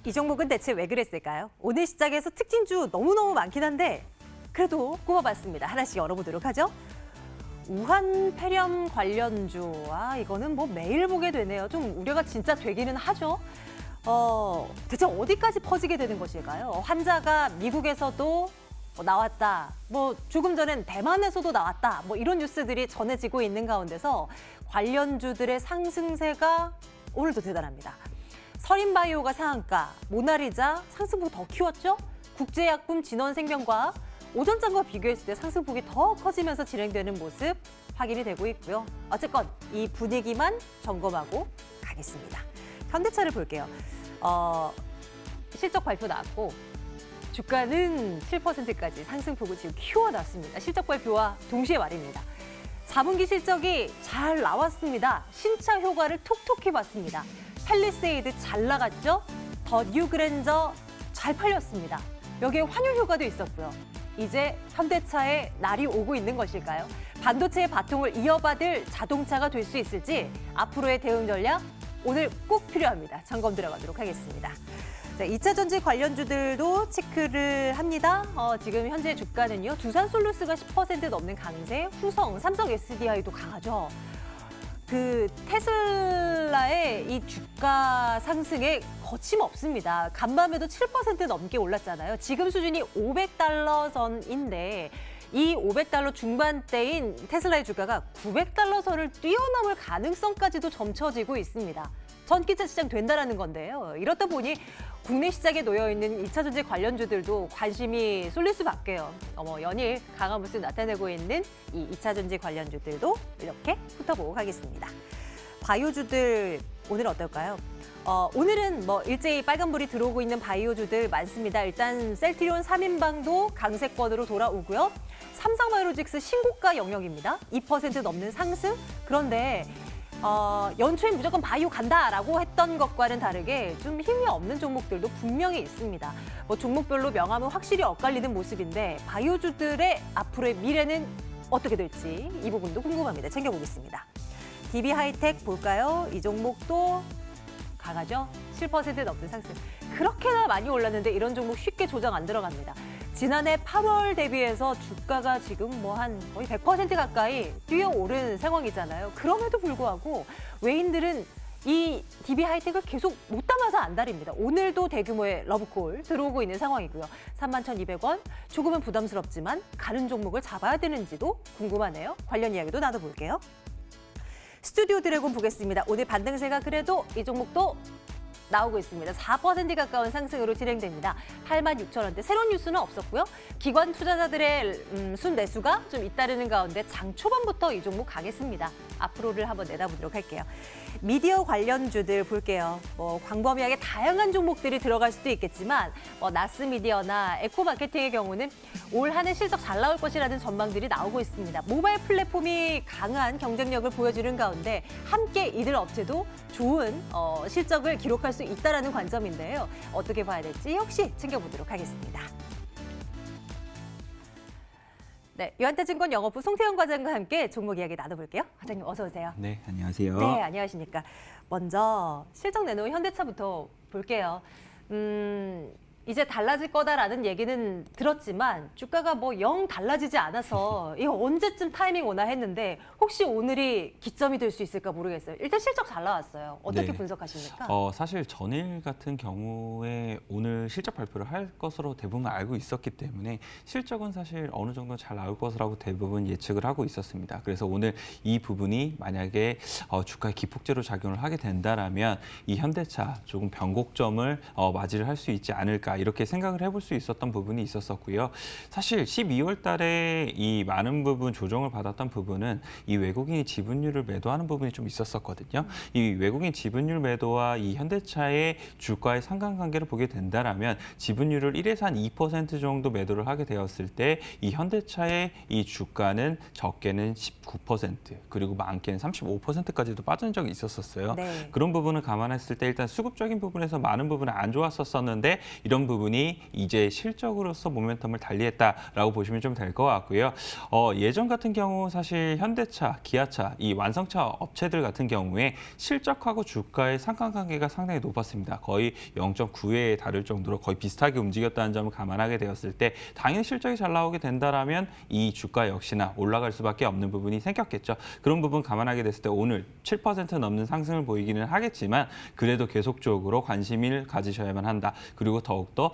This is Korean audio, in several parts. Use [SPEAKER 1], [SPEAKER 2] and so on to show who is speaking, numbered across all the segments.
[SPEAKER 1] 이 종목은 대체 왜 그랬을까요? 오늘 시작해서 특징주 너무너무 많긴 한데 그래도 꼽아봤습니다. 하나씩 열어보도록 하죠. 우한 폐렴 관련주. 이거는 뭐 매일 보게 되네요. 좀 우려가 진짜 되기는 하죠. 대체 어디까지 퍼지게 되는 것일까요? 환자가 미국에서도 나왔다. 조금 전엔 대만에서도 나왔다. 이런 뉴스들이 전해지고 있는 가운데서 관련주들의 상승세가 오늘도 대단합니다. 서린바이오가 상한가, 모나리자 상승폭 더 키웠죠? 국제약품 진원생명과학, 오전장과 비교했을 때 상승폭이 더 커지면서 진행되는 모습 확인이 되고 있고요. 어쨌건 이 분위기만 점검하고 가겠습니다. 현대차를 볼게요. 실적 발표 나왔고 주가는 7%까지 상승폭을 지금 키워놨습니다. 실적 발표와 동시에 말입니다. 4분기 실적이 잘 나왔습니다. 신차 효과를 톡톡히 봤습니다. 팰리세이드 잘 나갔죠? 더 뉴그랜저 잘 팔렸습니다. 여기에 환율 효과도 있었고요. 이제 현대차의 날이 오고 있는 것일까요? 반도체의 바통을 이어받을 자동차가 될 수 있을지 앞으로의 대응 전략 오늘 꼭 필요합니다. 점검 들어가도록 하겠습니다. 자, 2차 전지 관련주들도 체크를 합니다. 지금 현재 주가는요. 두산솔루스가 10% 넘는 강세, 후성, 삼성 SDI도 강하죠. 그 테슬라의 이 주가 상승에 거침없습니다. 간밤에도 7% 넘게 올랐잖아요. 지금 수준이 500달러 선인데 이 500달러 중반대인 테슬라의 주가가 900달러 선을 뛰어넘을 가능성까지도 점쳐지고 있습니다. 전기차 시장 된다라는 건데요. 이렇다 보니 국내 시장에 놓여있는 2차 전지 관련주들도 관심이 쏠릴 수밖에요. 연일 강한 모습 나타내고 있는 이 2차 전지 관련주들도 이렇게 훑어보고 가겠습니다. 바이오주들 오늘 어떨까요? 오늘은 일제히 빨간불이 들어오고 있는 바이오주들 많습니다. 일단 셀트리온 3인방도 강세권으로 돌아오고요. 삼성바이오로직스 신고가 영역입니다. 2% 넘는 상승. 그런데 연초에 무조건 바이오 간다라고 했던 것과는 다르게 좀 힘이 없는 종목들도 분명히 있습니다. 종목별로 명암은 확실히 엇갈리는 모습인데 바이오주들의 앞으로의 미래는 어떻게 될지 이 부분도 궁금합니다. 챙겨보겠습니다. DB하이텍 볼까요? 이 종목도 강하죠? 7% 넘는 상승. 그렇게나 많이 올랐는데 이런 종목 쉽게 조정 안 들어갑니다. 지난해 8월 대비해서 주가가 지금 한 거의 100% 가까이 뛰어오른 상황이잖아요. 그럼에도 불구하고 외인들은 이 DB하이텍을 계속 못 담아서 안달입니다. 오늘도 대규모의 러브콜 들어오고 있는 상황이고요. 31,200원, 조금은 부담스럽지만 가는 종목을 잡아야 되는지도 궁금하네요. 관련 이야기도 나눠볼게요. 스튜디오 드래곤 보겠습니다. 오늘 반등세가 그래도 이 종목도 나오고 있습니다. 4% 가까운 상승으로 진행됩니다. 86,000원대. 새로운 뉴스는 없었고요. 기관 투자자들의 순매수가 좀 잇따르는 가운데 장 초반부터 이 종목 가겠습니다. 앞으로를 한번 내다보도록 할게요. 미디어 관련주들 볼게요. 광범위하게 다양한 종목들이 들어갈 수도 있겠지만 나스미디어나 에코마케팅의 경우는 올 한 해 실적 잘 나올 것이라는 전망들이 나오고 있습니다. 모바일 플랫폼이 강한 경쟁력을 보여주는 가운데 함께 이들 업체도 좋은 실적을 기록할 수 있다는 관점인데요. 어떻게 봐야 될지 역시 챙겨보도록 하겠습니다. 네, 유한타증권 영업부 송태영 과장과 함께 종목 이야기 나눠볼게요. 과장님 어서 오세요.
[SPEAKER 2] 네, 안녕하세요.
[SPEAKER 1] 네, 안녕하십니까. 먼저 실적 내놓은 현대차부터 볼게요. 이제 달라질 거다라는 얘기는 들었지만 주가가 영 달라지지 않아서 이거 언제쯤 타이밍 오나 했는데 혹시 오늘이 기점이 될 수 있을까 모르겠어요. 일단 실적 잘 나왔어요. 어떻게
[SPEAKER 2] 네.
[SPEAKER 1] 분석하십니까?
[SPEAKER 2] 사실 전일 같은 경우에 오늘 실적 발표를 할 것으로 대부분 알고 있었기 때문에 실적은 사실 어느 정도 잘 나올 것이라고 대부분 예측을 하고 있었습니다. 그래서 오늘 이 부분이 만약에 주가에 기폭제로 작용을 하게 된다라면 이 현대차 조금 변곡점을 맞이를 할 수 있지 않을까 이렇게 생각을 해볼 수 있었던 부분이 있었고요. 사실 12월 달에 이 많은 부분 조정을 받았던 부분은 이 외국인이 지분율을 매도하는 부분이 좀 있었거든요. 이 외국인 지분율 매도와 이 현대차의 주가의 상관관계를 보게 된다라면 지분율을 1에서 한 2% 정도 매도를 하게 되었을 때 이 현대차의 이 주가는 적게는 19% 그리고 많게는 35%까지도 빠진 적이 있었어요.
[SPEAKER 1] 네.
[SPEAKER 2] 그런 부분을 감안했을 때 일단 수급적인 부분에서 많은 부분은 안 좋았었는데 이런 이런 부분이 이제 실적으로서 모멘텀을 달리했다라고 보시면 좀 될 것 같고요. 예전 같은 경우 사실 현대차, 기아차, 이 완성차 업체들 같은 경우에 실적하고 주가의 상관관계가 상당히 높았습니다. 거의 0.9에 달을 정도로 거의 비슷하게 움직였다는 점을 감안하게 되었을 때 당연히 실적이 잘 나오게 된다라면 이 주가 역시나 올라갈 수밖에 없는 부분이 생겼겠죠. 그런 부분 감안하게 됐을 때 오늘 7% 넘는 상승을 보이기는 하겠지만 그래도 계속적으로 관심을 가지셔야만 한다. 그리고 더욱더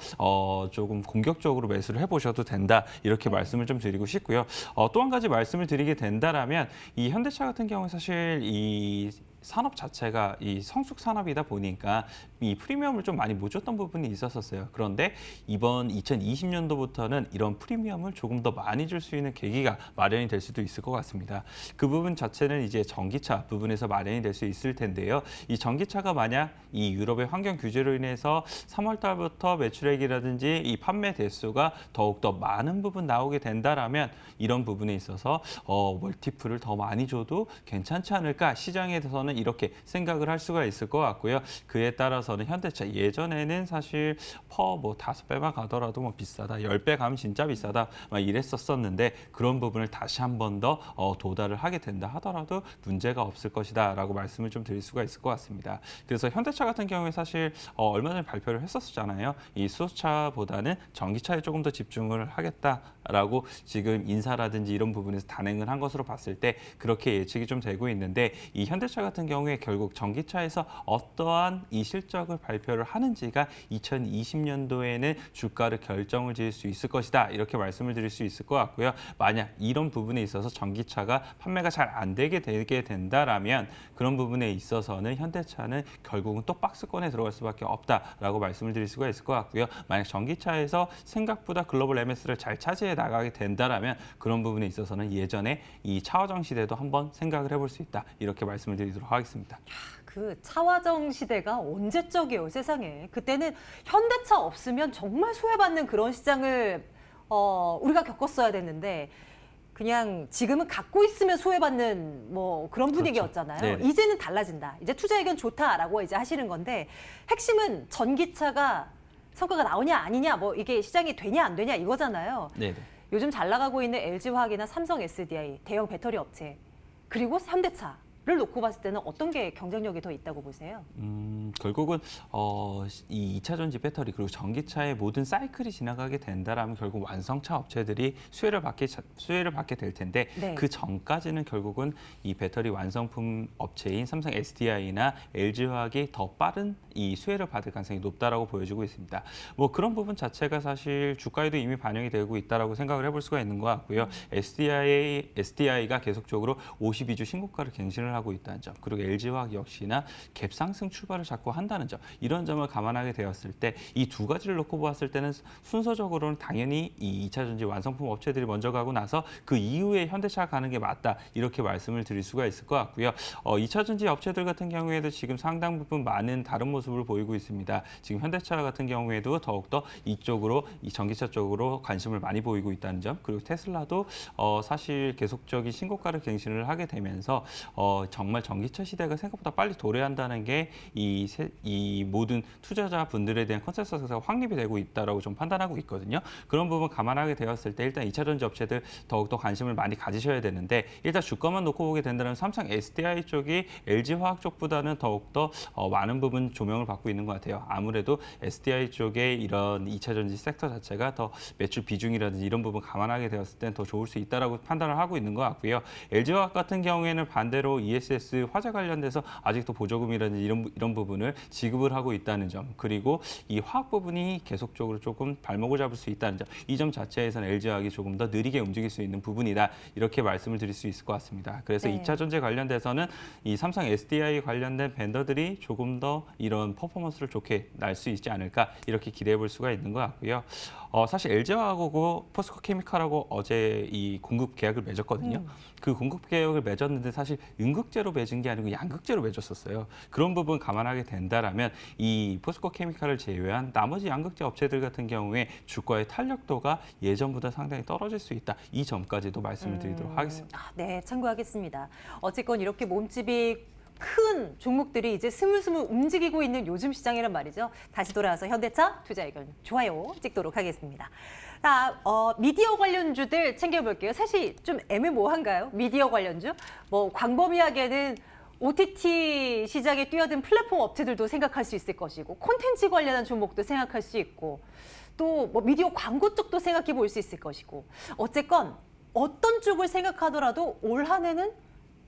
[SPEAKER 2] 조금 공격적으로 매수를 해보셔도 된다. 이렇게 말씀을 좀 드리고 싶고요. 또 한 가지 말씀을 드리게 된다라면 이 현대차 같은 경우에 사실 이 산업 자체가 이 성숙 산업이다 보니까 이 프리미엄을 좀 많이 못 줬던 부분이 있었어요. 그런데 이번 2020년도부터는 이런 프리미엄을 조금 더 많이 줄 수 있는 계기가 마련이 될 수도 있을 것 같습니다. 그 부분 자체는 이제 전기차 부분에서 마련이 될 수 있을 텐데요. 이 전기차가 만약 이 유럽의 환경 규제로 인해서 3월 달부터 매출액이라든지 이 판매 대수가 더욱더 많은 부분 나오게 된다라면 이런 부분에 있어서 멀티플을 더 많이 줘도 괜찮지 않을까 시장에 대해서는 이렇게 생각을 할 수가 있을 것 같고요. 그에 따라서는 현대차 예전에는 사실 뭐 5배만 가더라도 뭐 비싸다, 10배 가면 진짜 비싸다 막 이랬었었는데 그런 부분을 다시 한 번 더 도달을 하게 된다 하더라도 문제가 없을 것이다라고 말씀을 좀 드릴 수가 있을 것 같습니다. 그래서 현대차 같은 경우에 사실 얼마 전에 발표를 했었잖아요. 이 수소차보다는 전기차에 조금 더 집중을 하겠다라고 지금 인사라든지 이런 부분에서 단행을 한 것으로 봤을 때 그렇게 예측이 좀 되고 있는데 이 현대차 같은 경우에 결국 전기차에서 어떠한 이 실적을 발표를 하는지가 2020년도에는 주가를 결정을 지을 수 있을 것이다. 이렇게 말씀을 드릴 수 있을 것 같고요. 만약 이런 부분에 있어서 전기차가 판매가 잘 안 되게 된다라면 그런 부분에 있어서는 현대차는 결국은 또 박스권에 들어갈 수밖에 없다라고 말씀을 드릴 수가 있을 것 같고요. 만약 전기차에서 생각보다 글로벌 MS를 잘 차지해 나가게 된다라면 그런 부분에 있어서는 예전에 이 차화정 시대도 한번 생각을 해볼 수 있다. 이렇게 말씀을 드리도록 하겠습니다.
[SPEAKER 1] 그 차화정 시대가 언제적이에요, 세상에. 그때는 현대차 없으면 정말 소외받는 그런 시장을 우리가 겪었어야 됐는데 그냥 지금은 갖고 있으면 소외받는 뭐 그런 분위기였잖아요.
[SPEAKER 2] 그렇죠.
[SPEAKER 1] 이제는 달라진다. 이제 투자 의견 좋다라고 이제 하시는 건데 핵심은 전기차가 성과가 나오냐 아니냐 뭐 이게 시장이 되냐 안 되냐 이거잖아요.
[SPEAKER 2] 네네.
[SPEAKER 1] 요즘 잘 나가고 있는 LG화학이나 삼성 SDI 대형 배터리 업체 그리고 현대차를 놓고 봤을 때는 어떤 게 경쟁력이 더 있다고 보세요?
[SPEAKER 2] 결국은 이 2차 전지 배터리 그리고 전기차의 모든 사이클이 지나가게 된다라면 결국 완성차 업체들이 수혜를 받게 될 텐데
[SPEAKER 1] 네.
[SPEAKER 2] 그 전까지는 결국은 이 배터리 완성품 업체인 삼성 SDI나 LG화학이 더 빠른 이 수혜를 받을 가능성이 높다라고 보여지고 있습니다. 뭐 그런 부분 자체가 사실 주가에도 이미 반영이 되고 있다라고 생각을 해볼 수가 있는 것 같고요. SDI가 계속적으로 52주 신고가를 갱신을 하고 있다는 점, 그리고 LG화학 역시나 갭상승 출발을 자꾸 한다는 점, 이런 점을 감안하게 되었을 때 이 두 가지를 놓고 보았을 때는 순서적으로는 당연히 이 2차 전지 완성품 업체들이 먼저 가고 나서 그 이후에 현대차가 가는 게 맞다 이렇게 말씀을 드릴 수가 있을 것 같고요. 2차 전지 업체들 같은 경우에도 지금 상당 부분 많은 다른 모습을 보이고 있습니다. 지금 현대차 같은 경우에도 더욱더 이쪽으로 이 전기차 쪽으로 관심을 많이 보이고 있다는 점, 그리고 테슬라도 사실 계속적인 신고가를 갱신을 하게 되면서 정말 전기차 시대가 생각보다 빨리 도래한다는 게 이 모든 투자자분들에 대한 컨센서스가 확립이 되고 있다라고 좀 판단하고 있거든요. 그런 부분 감안하게 되었을 때 일단 2차 전지 업체들 더욱더 관심을 많이 가지셔야 되는데 일단 주가만 놓고 보게 된다면 삼성 SDI 쪽이 LG화학 쪽보다는 더욱더 많은 부분 조명을 받고 있는 것 같아요. 아무래도 SDI 쪽에 이런 2차 전지 섹터 자체가 더 매출 비중이라든지 이런 부분 감안하게 되었을 때는 더 좋을 수 있다라고 판단을 하고 있는 것 같고요. LG화학 같은 경우에는 반대로 ESS 화재 관련돼서 아직도 보조금이라든지 이런 부분을 지급을 하고 있다는 점, 그리고 이 화학 부분이 계속적으로 조금 발목을 잡을 수 있다는 점, 이 점 자체에서는 LG화학이 조금 더 느리게 움직일 수 있는 부분이다 이렇게 말씀을 드릴 수 있을 것 같습니다. 그래서
[SPEAKER 1] 네.
[SPEAKER 2] 2차 전지 관련돼서는 이 삼성 SDI 관련된 벤더들이 조금 더 이런 퍼포먼스를 좋게 날 수 있지 않을까 이렇게 기대해 볼 수가 있는 것 같고요. 사실 LG화학하고 포스코 케미칼하고 어제 이 공급 계약을 맺었거든요. 그 공급 계약을 맺었는데 사실 음극재로 맺은 게 아니고 양극재로 맺었었어요. 그런 부분 감안하게 된다라면 이 포스코 케미칼을 제외한 나머지 양극재 업체들 같은 경우에 주가의 탄력도가 예전보다 상당히 떨어질 수 있다. 이 점까지도 말씀을 드리도록 하겠습니다.
[SPEAKER 1] 네, 참고하겠습니다. 어쨌건 이렇게 몸집이 큰 종목들이 이제 스물스물 움직이고 있는 요즘 시장이란 말이죠. 다시 돌아와서 현대차 투자 의견 좋아요 찍도록 하겠습니다. 자, 미디어 관련주들 챙겨볼게요. 사실 좀 애매모호한가요? 미디어 관련주? 뭐 광범위하게는 OTT 시장에 뛰어든 플랫폼 업체들도 생각할 수 있을 것이고 콘텐츠 관련한 종목도 생각할 수 있고 또 뭐 미디어 광고 쪽도 생각해 볼 수 있을 것이고 어쨌건 어떤 쪽을 생각하더라도 올 한 해는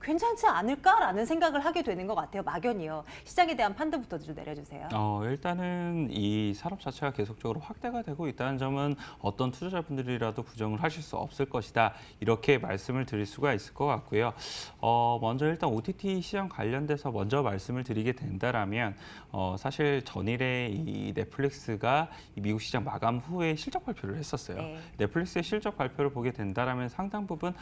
[SPEAKER 1] 괜찮지 않을까라는 생각을 하게 되는 것 같아요. 막연히요. 시장에 대한 판단부터 좀 내려주세요.
[SPEAKER 2] 일단은 이 산업 자체가 계속적으로 확대가 되고 있다는 점은 어떤 투자자분들이라도 부정을 하실 수 없을 것이다. 이렇게 말씀을 드릴 수가 있을 것 같고요. 먼저 일단 OTT 시장 관련돼서 먼저 말씀을 드리게 된다라면 사실 전일에 이 넷플릭스가 이 미국 시장 마감 후에 실적 발표를 했었어요.
[SPEAKER 1] 네.
[SPEAKER 2] 넷플릭스의 실적 발표를 보게 된다라면 상당 부분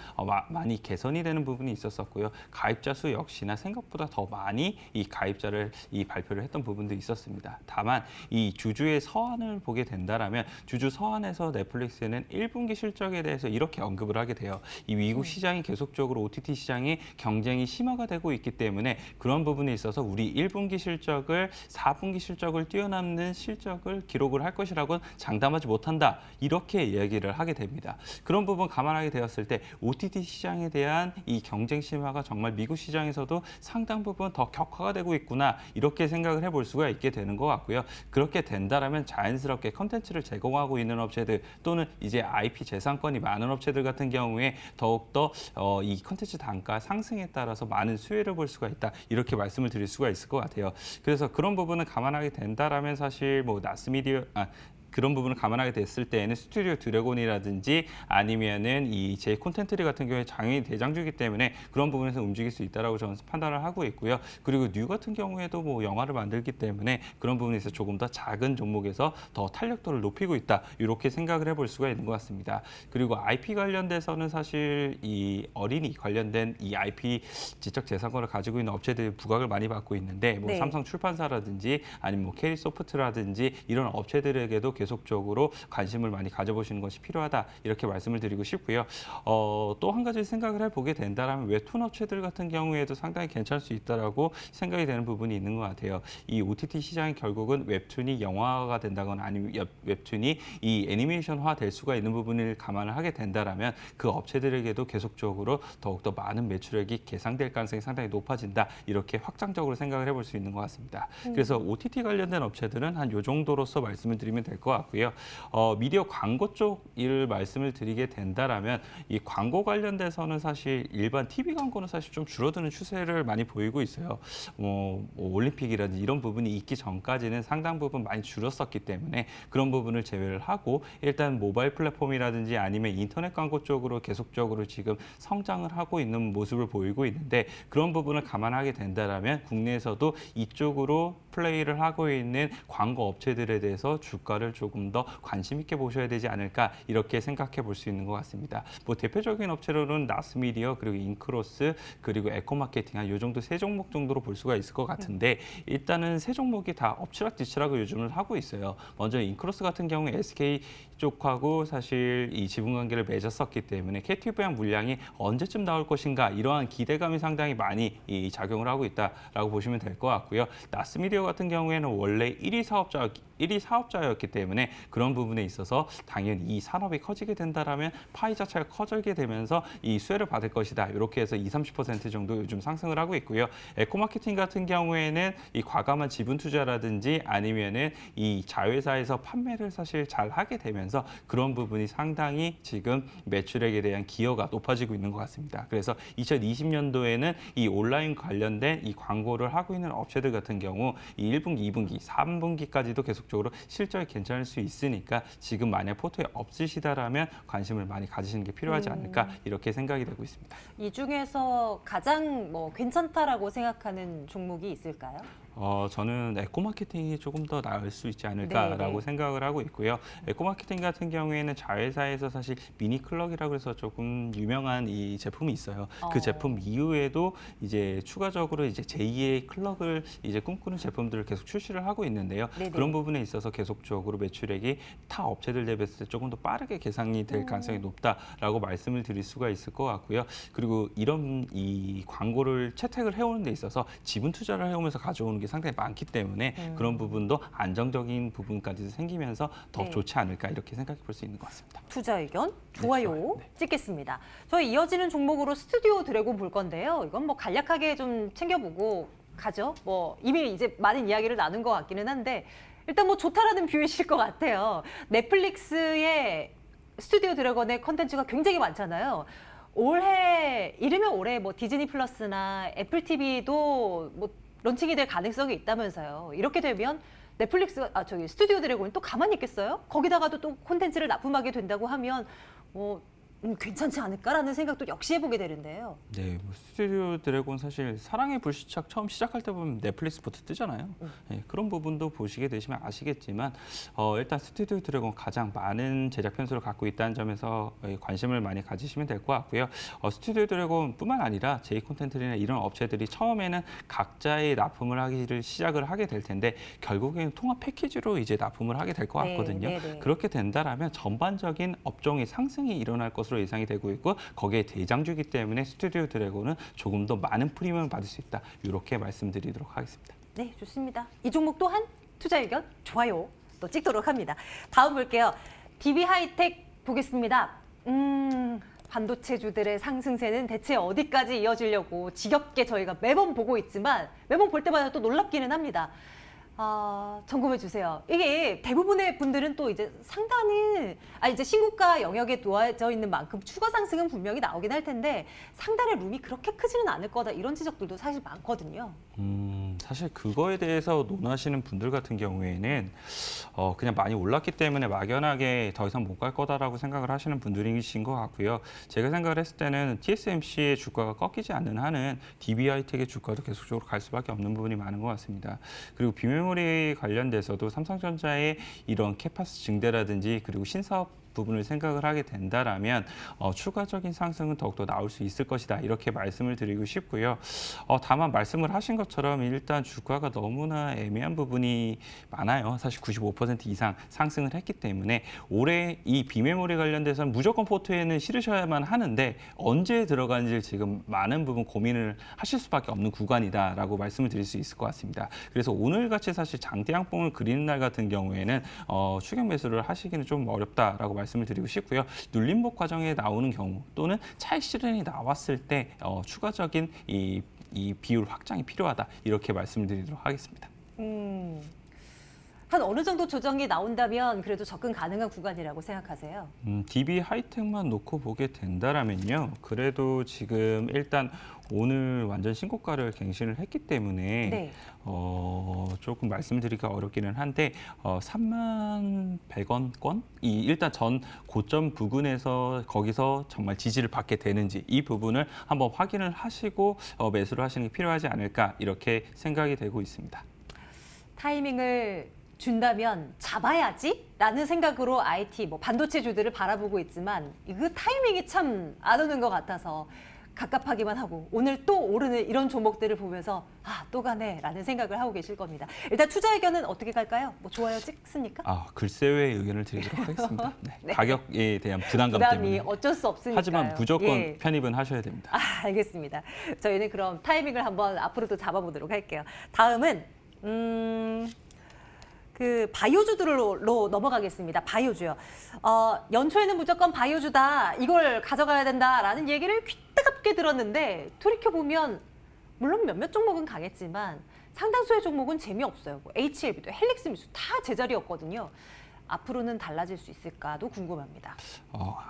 [SPEAKER 2] 많이 개선이 되는 부분이 있었었고요. 가입자 수 역시나 생각보다 더 많이 이 가입자를 이 발표를 했던 부분도 있었습니다. 다만 이 주주의 서한을 보게 된다라면 주주 서한에서 넷플릭스는 1분기 실적에 대해서 이렇게 언급을 하게 돼요. 이 미국 시장이 계속적으로 OTT 시장이 경쟁이 심화가 되고 있기 때문에 그런 부분에 있어서 우리 1분기 실적을 4분기 실적을 뛰어넘는 실적을 기록을 할 것이라고는 장담하지 못한다. 이렇게 이야기를 하게 됩니다. 그런 부분 감안하게 되었을 때 OTT 시장에 대한 이 경쟁 심화가 정말 미국 시장에서도 상당 부분 더 격화가 되고 있구나 이렇게 생각을 해볼 수가 있게 되는 것 같고요. 그렇게 된다라면 자연스럽게 컨텐츠를 제공하고 있는 업체들 또는 이제 IP 재산권이 많은 업체들 같은 경우에 더욱더 이 컨텐츠 단가 상승에 따라서 많은 수혜를 볼 수가 있다 이렇게 말씀을 드릴 수가 있을 것 같아요. 그래서 그런 부분을 감안하게 된다라면 사실 뭐 그런 부분을 감안하게 됐을 때에는 스튜디오 드래곤이라든지 아니면은 이 제 콘텐츠리 같은 경우에 당연히 대장주이기 때문에 그런 부분에서 움직일 수 있다라고 저는 판단을 하고 있고요. 그리고 뉴 같은 경우에도 뭐 영화를 만들기 때문에 그런 부분에서 조금 더 작은 종목에서 더 탄력도를 높이고 있다. 이렇게 생각을 해볼 수가 있는 것 같습니다. 그리고 IP 관련돼서는 사실 이 어린이 관련된 이 IP 지적 재산권을 가지고 있는 업체들이 부각을 많이 받고 있는데 뭐
[SPEAKER 1] 네.
[SPEAKER 2] 삼성 출판사라든지 아니면 뭐 캐리소프트라든지 이런 업체들에게도 계속적으로 관심을 많이 가져보시는 것이 필요하다 이렇게 말씀을 드리고 싶고요. 또 한 가지 생각을 해보게 된다면 웹툰 업체들 같은 경우에도 상당히 괜찮을 수 있다라고 생각이 되는 부분이 있는 것 같아요. 이 OTT 시장이 결국은 웹툰이 영화가 된다거나 아니면 웹툰이 이 애니메이션화 될 수가 있는 부분을 감안을 하게 된다면 그 업체들에게도 계속적으로 더욱더 많은 매출액이 개상될 가능성이 상당히 높아진다 이렇게 확장적으로 생각을 해볼 수 있는 것 같습니다. 그래서 OTT 관련된 업체들은 한 요 정도로서 말씀을 드리면 될 것 같고요. 미디어 광고 쪽 일을 말씀을 드리게 된다라면 이 광고 관련돼서는 사실 일반 TV 광고는 사실 좀 줄어드는 추세를 많이 보이고 있어요. 뭐 올림픽이라든지 이런 부분이 있기 전까지는 상당 부분 많이 줄었었기 때문에 그런 부분을 제외를 하고 일단 모바일 플랫폼이라든지 아니면 인터넷 광고 쪽으로 계속적으로 지금 성장을 하고 있는 모습을 보이고 있는데 그런 부분을 감안하게 된다라면 국내에서도 이쪽으로 플레이를 하고 있는 광고 업체들에 대해서 주가를 조금 더 관심 있게 보셔야 되지 않을까 이렇게 생각해 볼 수 있는 것 같습니다. 뭐 대표적인 업체로는 나스미디어 그리고 인크로스 그리고 에코마케팅 한 요 정도 세 종목 정도로 볼 수가 있을 것 같은데 일단은 세 종목이 다 엎치락뒤치락을 요즘은 하고 있어요. 먼저 인크로스 같은 경우에 SK 쪽하고 사실 이 지분 관계를 맺었었기 때문에 KT 부양 물량이 언제쯤 나올 것인가 이러한 기대감이 상당히 많이 작용을 하고 있다라고 보시면 될 것 같고요. 나스미디어 같은 경우에는 원래 1위 사업자였기 때문에 그런 부분에 있어서 당연히 이 산업이 커지게 된다라면 파이 자체가 커지게 되면서 이 수혜를 받을 것이다. 이렇게 해서 20-30% 정도 요즘 상승을 하고 있고요. 에코마케팅 같은 경우에는 이 과감한 지분 투자라든지 아니면은 이 자회사에서 판매를 사실 잘 하게 되면서 그런 부분이 상당히 지금 매출액에 대한 기여가 높아지고 있는 것 같습니다. 그래서 2020년도에는 이 온라인 관련된 이 광고를 하고 있는 업체들 같은 경우 이 1분기, 2분기, 3분기까지도 계속적으로 실적이 괜찮을 수 있으니까 지금 만약 포트에 없으시다라면 관심을 많이 가지시는 게 필요하지 않을까 이렇게 생각이 되고 있습니다.
[SPEAKER 1] 이 중에서 가장 괜찮다라고 생각하는 종목이 있을까요?
[SPEAKER 2] 저는 에코마케팅이 조금 더 나을 수 있지 않을까라고
[SPEAKER 1] 네네.
[SPEAKER 2] 생각을 하고 있고요. 에코마케팅 같은 경우에는 자회사에서 사실 미니클럭이라고 해서 조금 유명한 이 제품이 있어요. 그 제품 이후에도 이제 추가적으로 이제 제2의 클럭을 이제 꿈꾸는 제품들을 계속 출시를 하고 있는데요.
[SPEAKER 1] 네네.
[SPEAKER 2] 그런 부분에 있어서 계속적으로 매출액이 타 업체들 대비했을 때 조금 더 빠르게 개선이 될 가능성이 높다라고 말씀을 드릴 수가 있을 것 같고요. 그리고 이런 이 광고를 채택을 해오는 데 있어서 지분 투자를 해오면서 가져오는 게 상당히 많기 때문에 그런 부분도 안정적인 부분까지 생기면서 더
[SPEAKER 1] 네.
[SPEAKER 2] 좋지 않을까 이렇게 생각해 볼 수 있는 것 같습니다.
[SPEAKER 1] 투자 의견 좋아요
[SPEAKER 2] 좋아요. 네.
[SPEAKER 1] 찍겠습니다. 저희 이어지는 종목으로 스튜디오 드래곤 볼 건데요. 이건 뭐 간략하게 좀 챙겨보고 가죠. 뭐 이미 이제 많은 이야기를 나눈 것 같기는 한데 일단 뭐 좋다라는 뷰이실 것 같아요. 넷플릭스의 스튜디오 드래곤의 컨텐츠가 굉장히 많잖아요. 올해 이르면 올해 뭐 디즈니 플러스나 애플 TV도 뭐 론칭이 될 가능성이 있다면서요. 이렇게 되면 넷플릭스가 스튜디오 드래곤이 또 가만히 있겠어요? 거기다가도 또 콘텐츠를 납품하게 된다고 하면 뭐 괜찮지 않을까라는 생각도 역시 해보게 되는데요.
[SPEAKER 2] 네, 뭐 스튜디오 드래곤 사실 사랑의 불시착 처음 시작할 때 보면 넷플릭스부터 뜨잖아요. 네, 그런 부분도 보시게 되시면 아시겠지만 일단 스튜디오 드래곤 가장 많은 제작 편수를 갖고 있다는 점에서 관심을 많이 가지시면 될 것 같고요. 스튜디오 드래곤뿐만 아니라 제이 콘텐츠나 이런 업체들이 처음에는 각자의 납품을 하기를 시작을 하게 될 텐데 결국에는 통합 패키지로 이제 납품을 하게 될 것
[SPEAKER 1] 네,
[SPEAKER 2] 같거든요.
[SPEAKER 1] 네네.
[SPEAKER 2] 그렇게 된다라면 전반적인 업종의 상승이 일어날 것으로 예상이 되고 있고 거기에 대장주이기 때문에 스튜디오 드래곤은 조금 더 많은 프리미엄을 받을 수 있다. 이렇게 말씀드리도록 하겠습니다.
[SPEAKER 1] 네, 좋습니다. 이 종목 또한 투자 의견 좋아요 또 찍도록 합니다. 다음 볼게요. DB 하이텍 보겠습니다. 반도체주들의 상승세는 대체 어디까지 이어지려고 지겹게 저희가 매번 보고 있지만 매번 볼 때마다 또 놀랍기는 합니다. 점검해 주세요. 이게 대부분의 분들은 또 이제 상단은 이제 신고가 영역에 놓아져 있는 만큼 추가 상승은 분명히 나오긴 할 텐데 상단의 룸이 그렇게 크지는 않을 거다 이런 지적들도 사실 많거든요.
[SPEAKER 2] 사실 그거에 대해서 논하시는 분들 같은 경우에는 그냥 많이 올랐기 때문에 막연하게 더 이상 못 갈 거다라고 생각을 하시는 분들이신 것 같고요. 제가 생각을 했을 때는 TSMC의 주가가 꺾이지 않는 한은 DB 하이텍의 주가도 계속적으로 갈 수밖에 없는 부분이 많은 것 같습니다. 그리고 비메모리 관련돼서도 삼성전자의 이런 캐파스 증대라든지 그리고 신사업 부분을 생각을 하게 된다라면 추가적인 상승은 더욱더 나올 수 있을 것이다 이렇게 말씀을 드리고 싶고요. 다만 말씀을 하신 것처럼 일단 주가가 너무나 애매한 부분이 많아요. 사실 95% 이상 상승을 했기 때문에 올해 이 비메모리 관련돼서는 무조건 포트에는 실으셔야만 하는데 언제 들어가는지 지금 많은 부분 고민을 하실 수밖에 없는 구간이다라고 말씀을 드릴 수 있을 것 같습니다. 그래서 오늘같이 사실 장대양봉을 그리는 날 같은 경우에는 추격 매수를 하시기는 좀 어렵다라고 말씀을 드리고 싶고요. 눌림목 과정에 나오는 경우 또는 차익 실현이 나왔을 때 추가적인 이 비율 확장이 필요하다 이렇게 말씀을 드리도록 하겠습니다.
[SPEAKER 1] 한 어느 정도 조정이 나온다면 그래도 접근 가능한 구간이라고 생각하세요?
[SPEAKER 2] DB 하이텍만 놓고 보게 된다라면요. 그래도 지금 일단 오늘 완전 신고가를 갱신을 했기 때문에
[SPEAKER 1] 네.
[SPEAKER 2] 조금 말씀드리기가 어렵기는 한데 31,100원권? 이 일단 전 고점 부근에서 거기서 정말 지지를 받게 되는지 이 부분을 한번 확인을 하시고 매수를 하시는 게 필요하지 않을까 이렇게 생각이 되고 있습니다.
[SPEAKER 1] 타이밍을 준다면 잡아야지라는 생각으로 IT, 반도체주들을 바라보고 있지만 그 타이밍이 참 안 오는 것 같아서 갑갑하기만 하고 오늘 또 오르는 이런 종목들을 보면서 또 가네라는 생각을 하고 계실 겁니다. 일단 투자 의견은 어떻게 갈까요? 좋아요 찍습니까?
[SPEAKER 2] 글쎄요의 의견을 드리도록 하겠습니다. 네.
[SPEAKER 1] 네.
[SPEAKER 2] 가격에 대한 부담감
[SPEAKER 1] 부담이
[SPEAKER 2] 때문에.
[SPEAKER 1] 어쩔 수 없으니까요.
[SPEAKER 2] 하지만 무조건
[SPEAKER 1] 예.
[SPEAKER 2] 편입은 하셔야 됩니다.
[SPEAKER 1] 알겠습니다. 저희는 그럼 타이밍을 한번 앞으로도 잡아보도록 할게요. 다음은 그 바이오주들로 넘어가겠습니다. 바이오주요. 연초에는 무조건 바이오주다. 이걸 가져가야 된다라는 얘기를 귀 뜨겁게 들었는데 돌이켜보면 물론 몇몇 종목은 강했지만 상당수의 종목은 재미없어요. HLB도 헬릭스 미수 다 제자리였거든요. 앞으로는 달라질 수 있을까도 궁금합니다.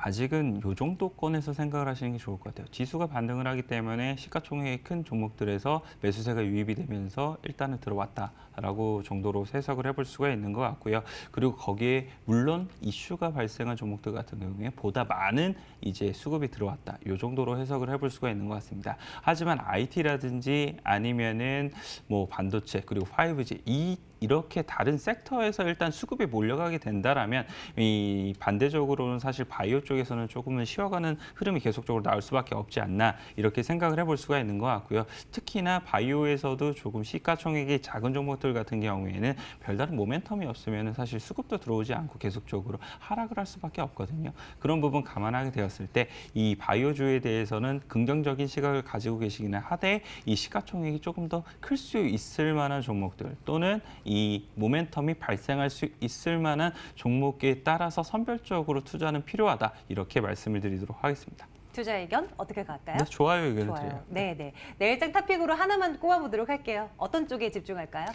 [SPEAKER 2] 아직은 요 정도권에서 생각을 하시는 게 좋을 것 같아요. 지수가 반등을 하기 때문에 시가총액이 큰 종목들에서 매수세가 유입이 되면서 일단은 들어왔다라고 정도로 해석을 해볼 수가 있는 것 같고요. 그리고 거기에 물론 이슈가 발생한 종목들 같은 경우에 보다 많은 이제 수급이 들어왔다. 요 정도로 해석을 해볼 수가 있는 것 같습니다. 하지만 IT라든지 아니면은 뭐 반도체 그리고 5G 이렇게 다른 섹터에서 일단 수급이 몰려가게 된다라면 이 반대적으로는 사실 바이오 쪽에서는 조금은 쉬어가는 흐름이 계속적으로 나올 수밖에 없지 않나 이렇게 생각을 해볼 수가 있는 것 같고요. 특히나 바이오에서도 조금 시가총액이 작은 종목들 같은 경우에는 별다른 모멘텀이 없으면 사실 수급도 들어오지 않고 계속적으로 하락을 할 수밖에 없거든요. 그런 부분 감안하게 되었을 때 이 바이오주에 대해서는 긍정적인 시각을 가지고 계시기는 하되 이 시가총액이 조금 더 클 수 있을 만한 종목들 또는 이 모멘텀이 발생할 수 있을 만한 종목에 따라서 선별적으로 투자는 필요하다. 이렇게 말씀을 드리도록 하겠습니다.
[SPEAKER 1] 투자 의견 어떻게 갈까요?
[SPEAKER 2] 네, 좋아요 의견을
[SPEAKER 1] 좋아요.
[SPEAKER 2] 드려요.
[SPEAKER 1] 네. 내일장 탑픽으로 하나만 꼽아보도록 할게요. 어떤 쪽에 집중할까요?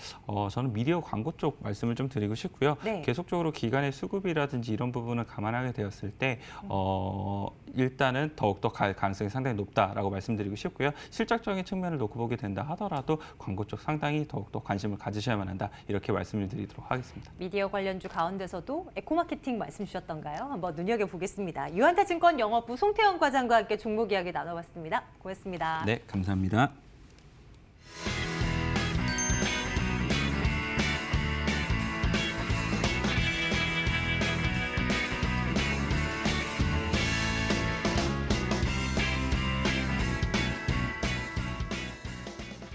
[SPEAKER 2] 저는 미디어 광고 쪽 말씀을 좀 드리고 싶고요.
[SPEAKER 1] 네.
[SPEAKER 2] 계속적으로 기관의 수급이라든지 이런 부분을 감안하게 되었을 때 일단은 더욱더 갈 가능성이 상당히 높다라고 말씀드리고 싶고요. 실적적인 측면을 놓고 보게 된다 하더라도 광고 쪽 상당히 더욱더 관심을 가지셔야만 한다. 이렇게 말씀을 드리도록 하겠습니다.
[SPEAKER 1] 미디어 관련주 가운데서도 에코마케팅 말씀 주셨던가요? 한번 눈여겨보겠습니다. 유한타증권 영업부 송태영 과장과 함께 종목 이야기 나눠봤습니다. 고맙습니다.
[SPEAKER 2] 네, 감사합니다.